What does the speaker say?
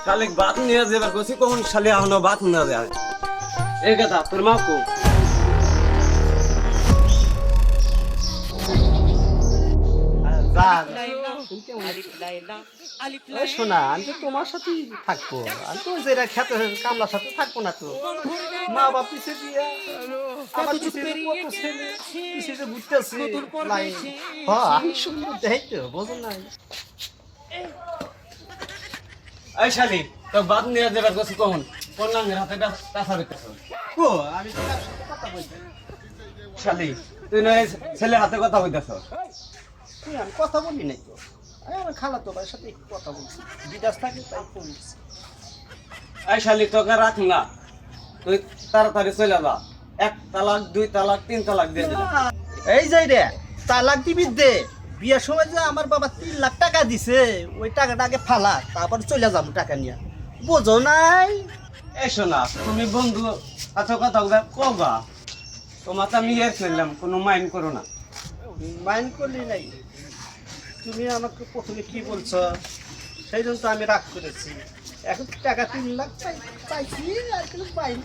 শালিক বাত নিয়ে যাবার কছি কখন শালি এখনো বাত নিয়ে যায় এই কথা তোর মা কো শোনা আমি তো তোমার সাথেই থাকবো আমি তো যেটা খেতে কামলার সাথে থাকবো না তো মা বাপ পিছিয়ে দিয়া আমার পিছিয়ে কত ছেলে পিছিয়ে যে বুঝতেছি আমি সুন্দর দেখতে বোঝো নাই এই শালি তো বাত নিয়ে যাবার কছি কখন কোন নাঙ্গের হাতে টাকা দিতেছ কো আমি তো তার সাথে কথা বলছি শালি তুই না ছেলে হাতে কথা কইতাছ আমি কথা বলি নাই তো আমার খালা তো ভাইয়ের সাথে একটু কথা বলছি বিদেশ থাকে তাই ফোন দিচ্ছি এই শালি তোকে রাখ না তুই তাড়াতাড়ি চলে যা 1 তালাক 2 তালাক 3 তালাক দিয়ে দিলাম এই যাই রে তালাক দিবি দে বিয়ের সময় যে আমার বাবা 3 লাখ টাকা দিছে ওই টাকাটা আগে ফালা তারপর চলে যাবো টাকা নিয়ে বোঝো নাই এই শোনা তুমি বন্ধু আছো কথা কবা তোমার তো আমি ইয়ে ফেললাম কোনো মাইন্ড করো না মাইন্ড করলি নাই তুমি আমাকে প্রথমে কি বলছো সেই জন্য তো আমি রাগ করেছি এখন টাকা 3 লাখ চাইছি আর কিন্তু মাইন্ড